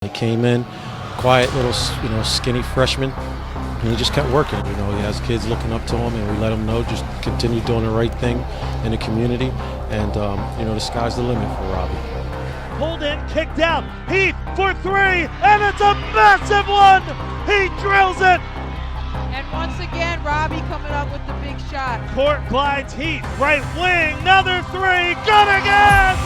He came in, quiet little, skinny freshman, and he just kept working. He has kids looking up to him, and we let him know just continue doing the right thing in the community, and the sky's the limit for Robbie. Pulled in, kicked out, Heath for three, and it's a massive one! He drills it! And once again, Robbie coming up with the big shot. Court glides, Heath, right wing, another three, good again!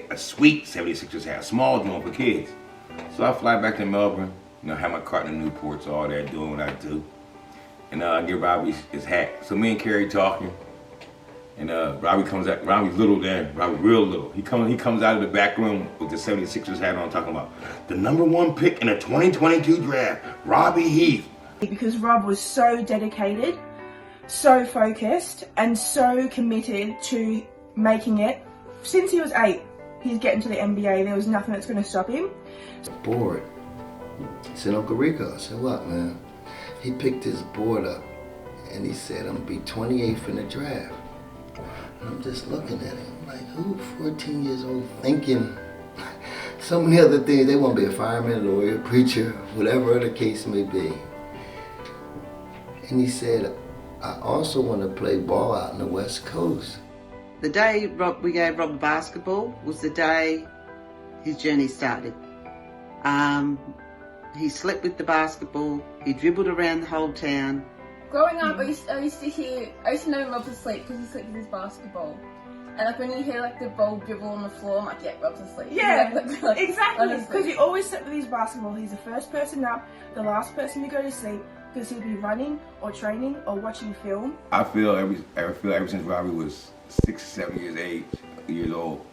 A sweet 76ers hat, a small joint for kids. So I fly back to Melbourne, have my carton of Newports, all that, doing what I do. And I give Robbie his hat. So me and Carrie talking, and Robbie comes out. Robbie's little then, Robbie real little. He comes out of the back room with the 76ers hat on, talking about the #1 pick in the 2022 draft, Robbie Heath. Because Rob was so dedicated, so focused, and so committed to making it. Since he was 8, he's getting to the NBA. There was nothing that's going to stop him. Board. He said, Uncle Rico. I said, what, man? He picked his board up and he said, I'm going to be 28th in the draft. And I'm just looking at him like, who 14 years old thinking so many other things? They want to be a fireman, a lawyer, preacher, whatever the case may be. And he said, I also want to play ball out in the West Coast. The day we gave Rob the basketball was the day his journey started. He slept with the basketball, he dribbled around the whole town. Growing up, I used to know Rob's asleep because he slept with his basketball. And when you hear the ball dribble on the floor, I'm like, yeah, Rob's asleep. Yeah, exactly. Because he always slept with his basketball. He's the first person up, the last person to go to sleep, because he'll be running or training or watching film. I feel ever since Robbie was 6, 7 years old,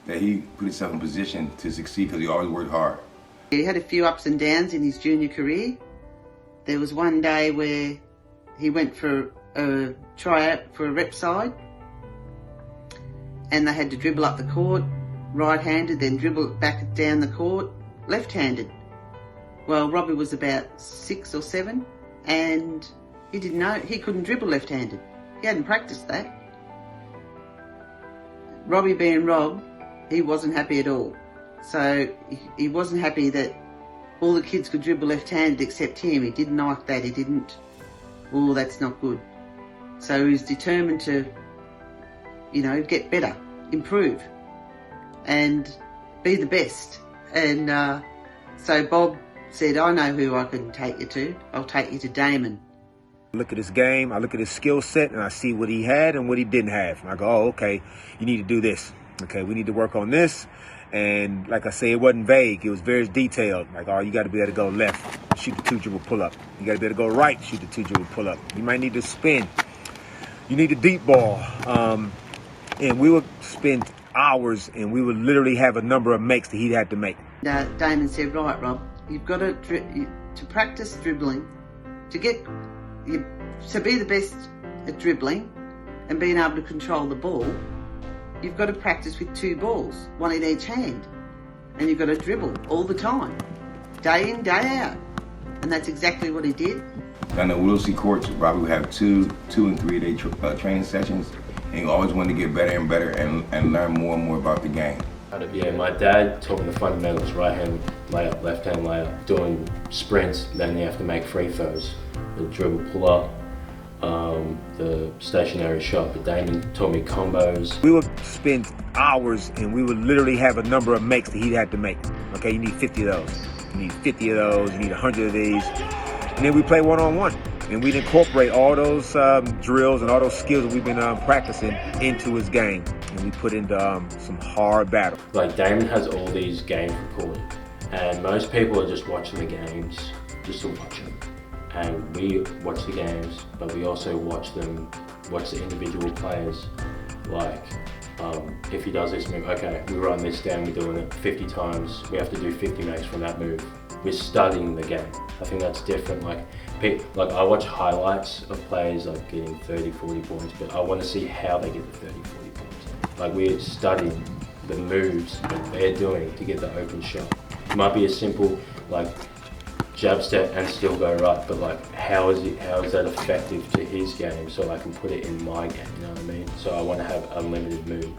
that he put himself in position to succeed because he always worked hard. He had a few ups and downs in his junior career. There was one day where he went for a tryout for a rep side, and they had to dribble up the court right-handed, then dribble it back down the court left-handed. Well, Robbie was about 6 or 7, and he didn't know he couldn't dribble left-handed. He hadn't practiced that. Robbie being Rob, he wasn't happy at all. So he wasn't happy that all the kids could dribble left-handed except him. He didn't like that. He didn't, oh, that's not good. So he was determined to, get better, improve, and be the best. And so Bob said, I know who I can take you to. I'll take you to Damon. I look at his game, I look at his skill set, and I see what he had and what he didn't have. And I go, oh, okay, you need to do this. Okay, we need to work on this. And like I say, it wasn't vague. It was very detailed. Like, oh, you got to be able to go left, shoot the 2-dribble pull-up. You got to be able to go right, shoot the 2-dribble pull-up. You might need to spin. You need a deep ball. And we would spend hours, and we would literally have a number of makes that he'd have to make. Damon said, right, Rob, you've got to practice dribbling to be the best at dribbling and being able to control the ball. You've got to practice with 2 balls, one in each hand, and you've got to dribble all the time, day in, day out. And that's exactly what he did. Down the Whittlesea courts, Robbie would have 2 and 3-day training sessions, and he always wanted to get better and better and learn more and more about the game. Yeah, my dad taught me the fundamentals: right hand layup, left hand layup, doing sprints, then you have to make free throws, the dribble pull up, the stationary shot. But Damon taught me combos. We would spend hours, and we would literally have a number of makes that he'd have to make. Okay, you need 50 of those. You need 50 of those. You need 100 of these. And then we play one-on-one. And we'd incorporate all those drills and all those skills that we've been practicing into his game. And we put into some hard battle. Like, Damon has all these games recorded. And most people are just watching the games just to watch them. And we watch the games, but we also watch the individual players. Like, if he does this move, okay, we run this down, we're doing it 50 times, we have to do 50 makes from that move. We're studying the game. I think that's different. Like I watch highlights of players like getting 30, 40 points, but I want to see how they get the 30, 40 points. Like, we're studying the moves that they're doing to get the open shot. It might be as simple like jab step and still go right, but like how is that effective to his game so I can put it in my game, you know what I mean? So I want to have unlimited moves.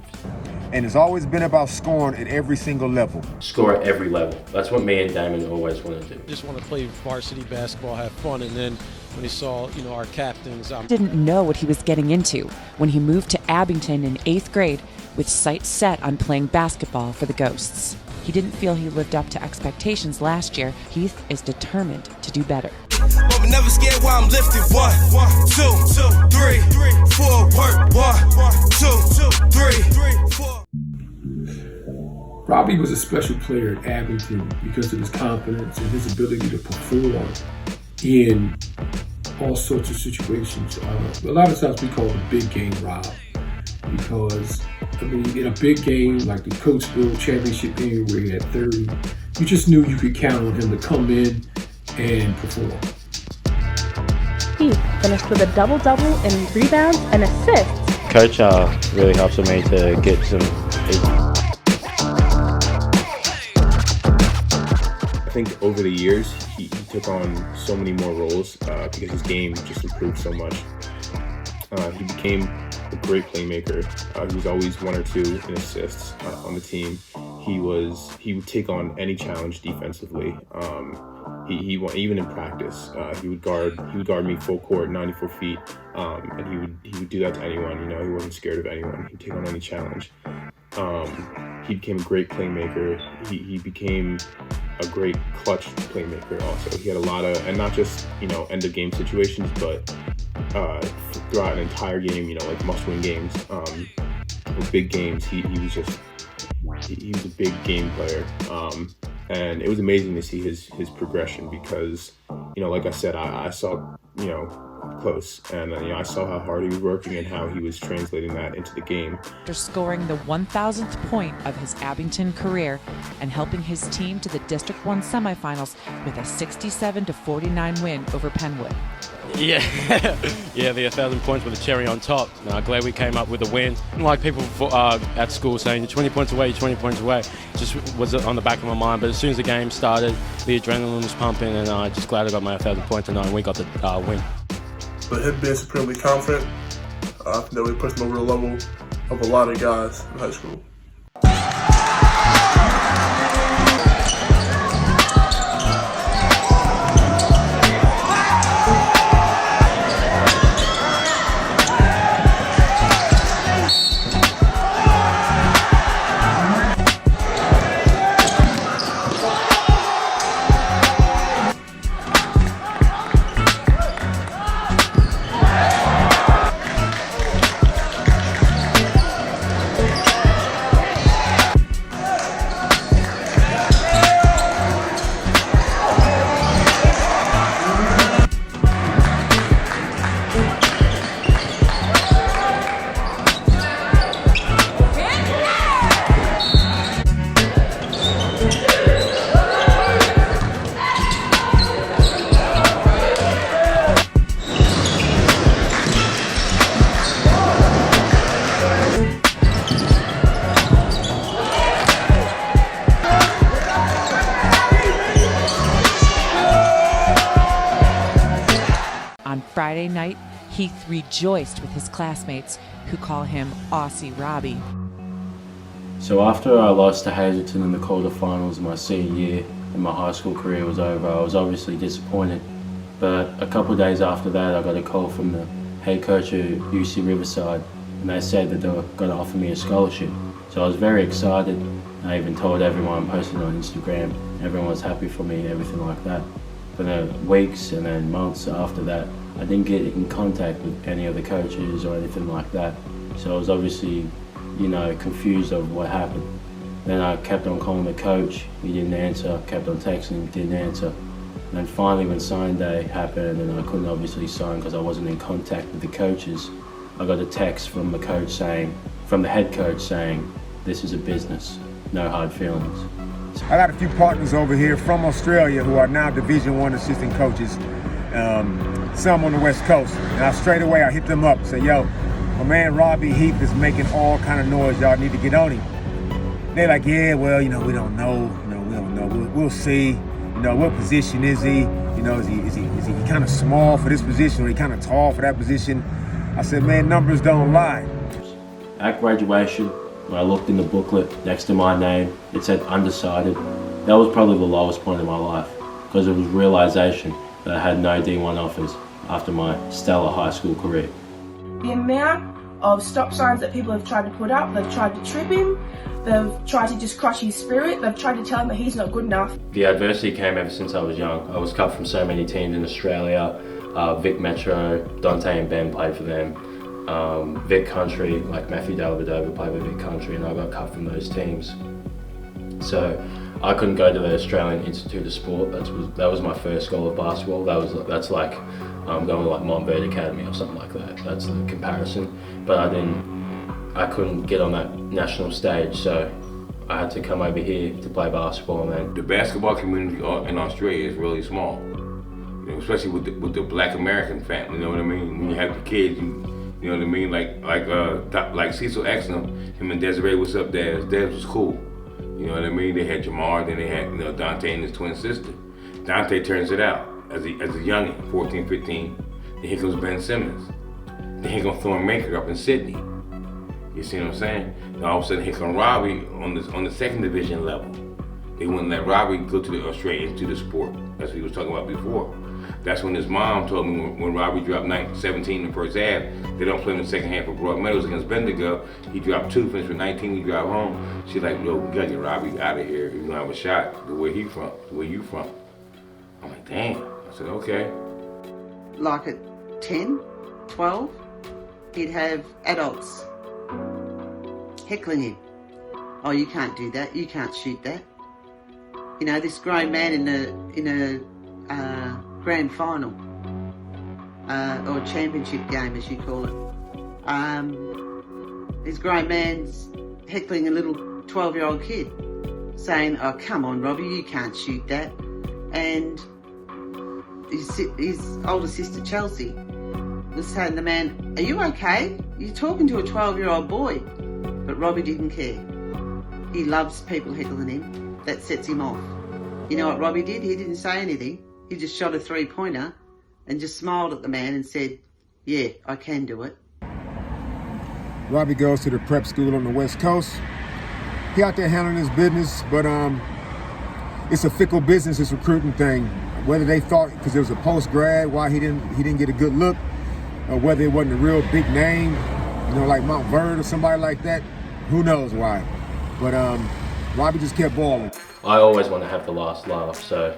And it's always been about scoring at every single level. Score at every level. That's what me and Damon always want to do. Just want to play varsity basketball, have fun, and then when he saw, our captains. Didn't know what he was getting into when he moved to Abington in 8th grade with sights set on playing basketball for the Ghosts. He didn't feel he lived up to expectations last year. Heath is determined to do better. But I'm never scared while I'm lifted. 1, 2, 3, 4, work. 1, 2, 3, 4. Robbie was a special player at Abington because of his confidence and his ability to perform in all sorts of situations. A lot of times we call it a big game Rob, because in a big game like the Coachville championship game where he had 30, you just knew you could count on him to come in and perform. Heath finished with a double-double in rebounds and assists. Coach really helps me to get some. I think over the years he took on so many more roles because his game just improved so much. He became a great playmaker. He was always 1 or 2 in assists on the team. He would take on any challenge defensively. He even in practice, he would guard me full court, 94 feet, and he would do that to anyone. He wasn't scared of anyone. He'd take on any challenge. He became a great playmaker. He became a great clutch playmaker also. He had a lot of, and not just end of game situations, but throughout an entire game, like must-win games, or big games. He was a big game player, and it was amazing to see his progression because like I said, I saw up close, and I saw how hard he was working and how he was translating that into the game. After scoring the 1,000th point of his Abington career and helping his team to the District 1 semifinals with a 67-49 win over Penwood. Yeah, the 1,000 points with a cherry on top. Glad we came up with a win. Like people at school saying, you're 20 points away, you're 20 points away. Just was on the back of my mind. But as soon as the game started, the adrenaline was pumping, and I'm just glad I got my 1,000 points tonight and we got the win. But him being supremely confident, that really pushed him over the level of a lot of guys in high school. Friday night, Heath rejoiced with his classmates who call him Aussie Robbie. So after I lost to Hazleton in the quarterfinals my senior year and my high school career was over, I was obviously disappointed. But a couple of days after that, I got a call from the head coach at UC Riverside, and they said that they were going to offer me a scholarship. So I was very excited. I even told everyone, posted on Instagram. Everyone was happy for me and everything like that. But then weeks and then months after that, I didn't get in contact with any of the coaches or anything like that. So I was obviously, confused of what happened. Then I kept on calling the coach, he didn't answer, kept on texting, didn't answer. And then finally when sign day happened and I couldn't obviously sign because I wasn't in contact with the coaches, I got a text from the head coach saying, this is a business, no hard feelings. I got a few partners over here from Australia who are now Division I assistant coaches. Some on the West Coast. And straight away I hit them up, say, yo, my man Robbie Heath is making all kind of noise, y'all need to get on him. They're like, yeah, well, we don't know, we'll see. You know, what position is he? You know, is he kind of small for this position, or he kind of tall for that position? I said, man, numbers don't lie. At graduation, when I looked in the booklet next to my name, it said undecided. That was probably the lowest point in my life, because it was realization that I had no D1 offers after my stellar high school career. The amount of stop signs that people have tried to put up, they've tried to trip him, they've tried to just crush his spirit, they've tried to tell him that he's not good enough. The adversity came ever since I was young. I was cut from so many teams in Australia. Vic Metro, Dante and Ben played for them. Vic Country, like Matthew Dellavedova played with Vic Country, and I got cut from those teams. So I couldn't go to the Australian Institute of Sport. That was my first goal of basketball. That's like going to like Montverde Academy or something like that. That's the comparison. But I couldn't get on that national stage, so I had to come over here to play basketball. And then the basketball community in Australia is really small, you know, especially with the Black American family. You know what I mean? When you have the kids, you know what I mean? Like Cecil Exner, him and Desiree, what's up, Des? Des was cool. You know what I mean? They had Jamar, then they had Dante and his twin sister. Dante turns it out as a youngin', 14, 15. Then here comes Ben Simmons. Then here comes Thorne Maker up in Sydney. You see what I'm saying? And all of a sudden, here comes Robbie on the second division level. They wouldn't let Robbie go to the Australian Institute of Sport. That's what he was talking about before. That's when his mom told me when Robbie dropped 17 in the first half, they don't play in the second half for Broadmeadows against Bendigo. He dropped 2, finished with 19, he dropped home. She's like, yo, we gotta get Robbie out of here. He's gonna have a shot. Where you from? I'm like, damn. I said, okay. Like at 10, 12, he'd have adults heckling him. Oh, you can't do that. You can't shoot that. You know, this grown man in a grand final or championship game, as you call it. This grown man's heckling a little 12-year-old kid, saying, "Oh, come on, Robbie, you can't shoot that." And his older sister Chelsea was saying to the man, "Are you okay? You're talking to a 12-year-old boy." But Robbie didn't care. He loves people heckling him. That sets him off. You know what Robbie did? He didn't say anything. He just shot a 3-pointer and just smiled at the man and said, "Yeah, I can do it." Robbie goes to the prep school on the West Coast. He out there handling his business, but it's a fickle business, this recruiting thing. Whether they thought because it was a post-grad why he didn't get a good look, or whether it wasn't a real big name, you know, like Mount Verde or somebody like that, who knows why. But Robbie just kept balling. I always want to have the last laugh, so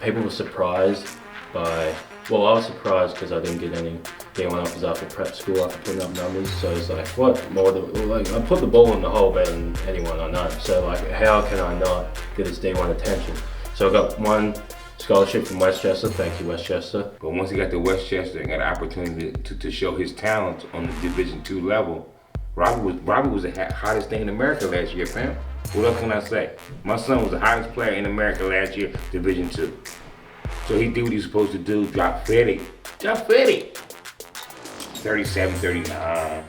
people were surprised by, well, I was surprised because I didn't get any D1 offers after prep school after putting up numbers, so it's like, what more like, I put the ball in the hole better than anyone I know, so like, how can I not get this D1 attention? So I got one scholarship from Westchester, thank you Westchester. But once he got to Westchester and got an opportunity to show his talent on the Division II level, Robbie was the hottest thing in America last year, fam. What else can I say? My son was the hottest player in America last year, Division II. So he did what he was supposed to do, drop 50. 37, 39.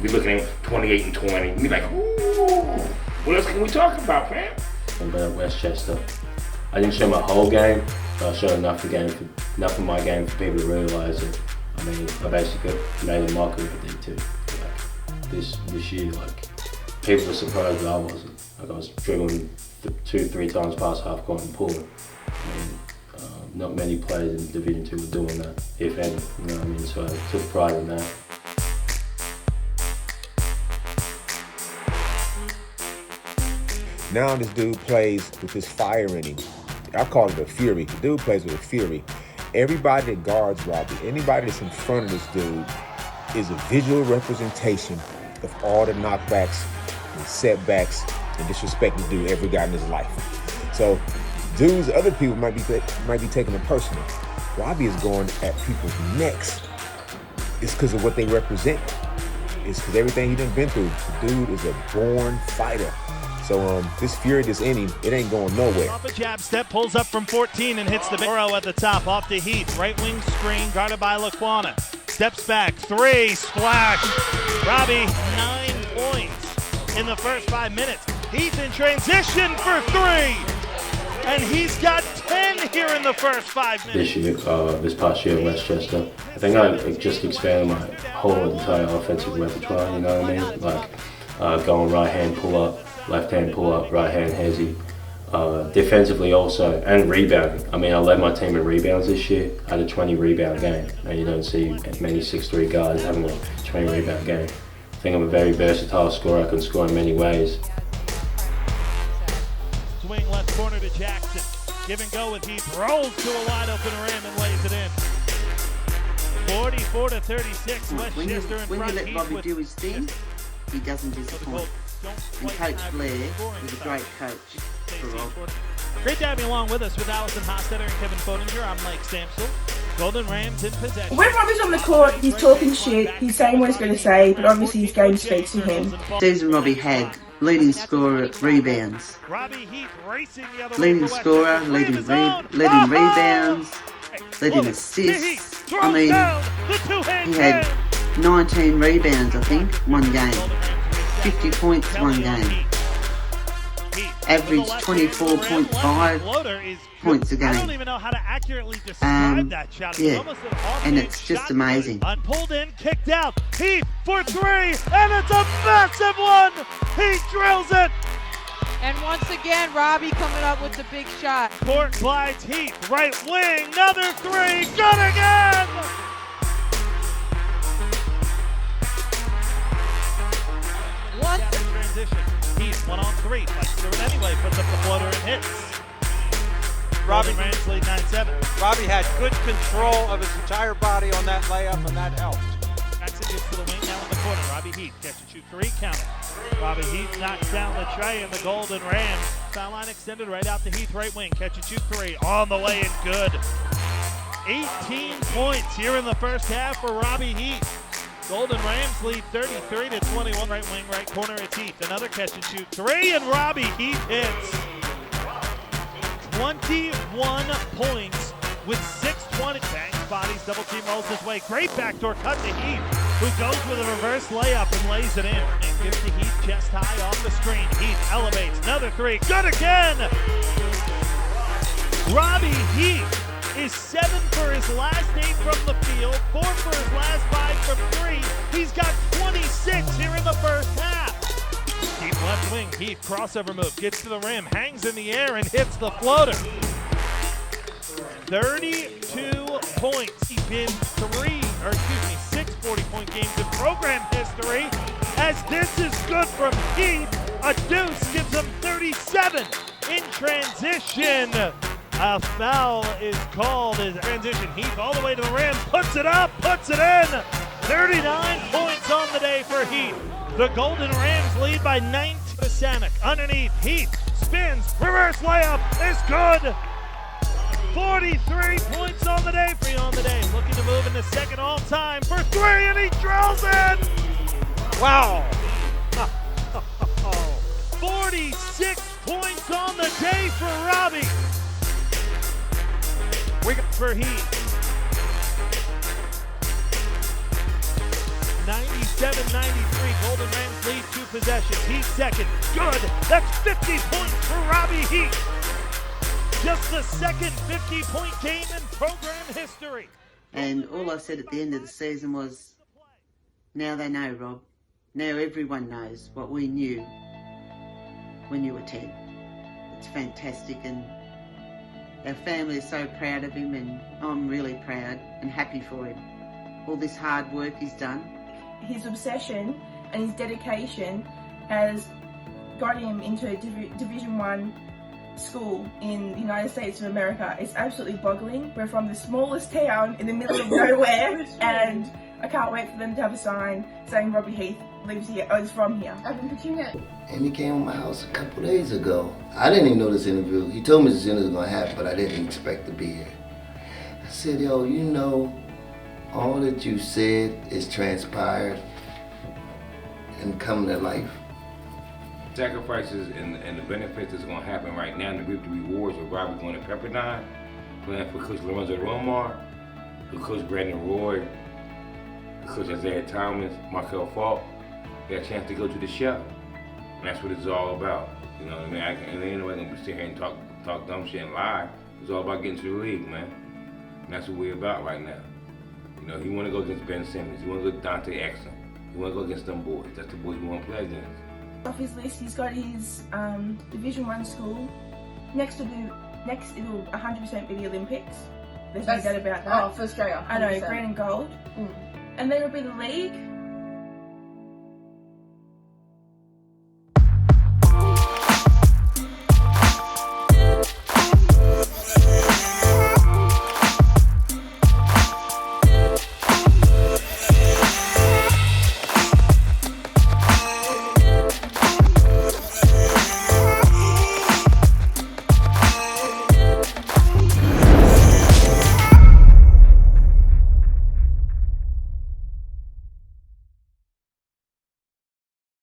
We looking at 28 and 20. We like, ooh, what else can we talk about, fam? But at Westchester, I didn't show my whole game, but I showed enough of my game for people to realise it. I mean, I basically made a mockery of D2. Like, this year, like, people were surprised that I wasn't. Like, I was dribbling 2-3 times past half court and pulling. I mean, not many players in Division 2 were doing that, if any, you know what I mean? So I took pride in that. Now this dude plays with this fire in him. I call it a fury. The dude plays with a fury. Everybody that guards Robbie, anybody that's in front of this dude is a visual representation of all the knockbacks and setbacks and disrespect this dude ever got in his life. So dudes, other people might be taking it personal. Robbie is going at people's necks. It's because of what they represent. It's because everything he done been through. The dude is a born fighter. So this fury that's in him, it ain't going nowhere. Off a jab step, pulls up from 14 and hits the arrow at the top. Off to Heath, right wing screen, guarded by Laquana. Steps back, 3, splash. Robbie, 9 points in the first 5 minutes. Heath in transition for 3. and he's got 10 here in the first 5 minutes. This past year in Westchester, I think I just expanded my whole entire offensive repertoire, you know what I mean? Like going right hand pull up, left hand pull up, right hand hezzy. Defensively also, and rebounding. I mean, I led my team in rebounds this year. I had a 20 rebound game, and you don't see many 6'3" guys having a 20 rebound game. I think I'm a very versatile scorer. I can score in many ways. Swing left corner to Jackson. Give and go with Heath. Rolls to a wide open rim and lays it in. 44-36. Westchester in front. When you let Robbie do his thing, he doesn't disappoint. And Coach Blair was a great coach for Rob. Great to have you along with us with Allison Hostetter and Kevin Foninger. I'm Mike Stamsel. Golden Rams in possession. When Robbie's on the court, he's talking shit, he's saying what he's going to say, but obviously his game speaks to him. Season Robbie had leading scorer at rebounds. Leading scorer, leading rebounds, leading assists. I mean, he had 19 rebounds, I think, one game. 50 points one game. Average 24.5 points a game. I don't even know how to accurately describe that shot. Yeah, and it's just amazing. Pulled in, kicked out. Heath for 3, and it's a massive one. He drills it. And once again, Robbie coming up with the big shot. Court glides Heath, right wing, another 3, good again. What? Transition. Heath 1-on-3, fights through it anyway, puts up the floater and hits. Robbie Rams lead 9-7. Robbie had good control of his entire body on that layup, and that helped. Jackson gets to the wing now in the corner. Robbie Heath catch and shoot 3, count it. Robbie Heath knocks down the tray, and the Golden Rams foul line extended right out to Heath, right wing. Catch and shoot 3 on the way and good. 18 points here in the first half for Robbie Heath. Golden Rams lead 33-21. Right wing, right corner, it's Heath. Another catch and shoot 3, and Robbie Heath hits. 21 points with 6:20. Bangs bodies, double team rolls his way. Great backdoor cut to Heath, who goes with a reverse layup and lays it in. And gives to Heath chest high off the screen. Heath elevates, another 3, good again! Robbie Heath is 7 for his last 8 from the field, 4 for his last 5 from 3. He's got 26 here in the first half. Deep left wing, Heath crossover move, gets to the rim, hangs in the air and hits the floater. 32 points. He's been 6 40-point games in program history. As this is good from Heath, a deuce gives him 37 in transition. A foul is called as transition. Heath all the way to the rim, puts it up, puts it in. 39 points on the day for Heath. The Golden Rams lead by 19. Sanic underneath, Heath spins, reverse layup is good. 43 points on the day for you on the day. Looking to move in the second all time for 3, and he drills it. Wow. 46 points on the day for Robbie. We got for Heath. 97-93, Golden Rams lead 2 possessions. Heath second, good. That's 50 points for Robbie Heath. Just the second 50-point game in program history. And all I said at the end of the season was, now they know, Rob. Now everyone knows what we knew when you were 10. It's fantastic, and our family is so proud of him, and I'm really proud and happy for him. All this hard work he's done. His obsession and his dedication has got him into a Division 1 school in the United States of America. It's absolutely boggling. We're from the smallest town in the middle of nowhere, and I can't wait for them to have a sign saying Robbie Heath lives here, is from here. I've been pitching it. And he came to my house a couple days ago. I didn't even know this interview. He told me this interview was gonna happen, but I didn't expect to be here. I said, yo, you know, all that you said is transpired and come to life. Sacrifices and the benefits that's going to happen right now and to reap the rewards of Robbie going to Pepperdine, playing for Coach Lorenzo Romar, for Coach Brandon Roy, for Coach Isaiah Thomas, Markel Falk. Got a chance to go to the show. And that's what it's all about. You know what I mean? And ain't nobody going to sit here and talk talk dumb shit and lie. It's all about getting to the league, man. And that's what we're about right now. You know, he want to go against Ben Simmons. He want to go Dante Exum. He want to go against them boys. That's the boys we want to play against. Off his list, he's got his Division 1 school. Next it'll 100% be the Olympics. There's no doubt about that. Oh, for Australia. 100%. I know, green and gold. And then it'll be the league.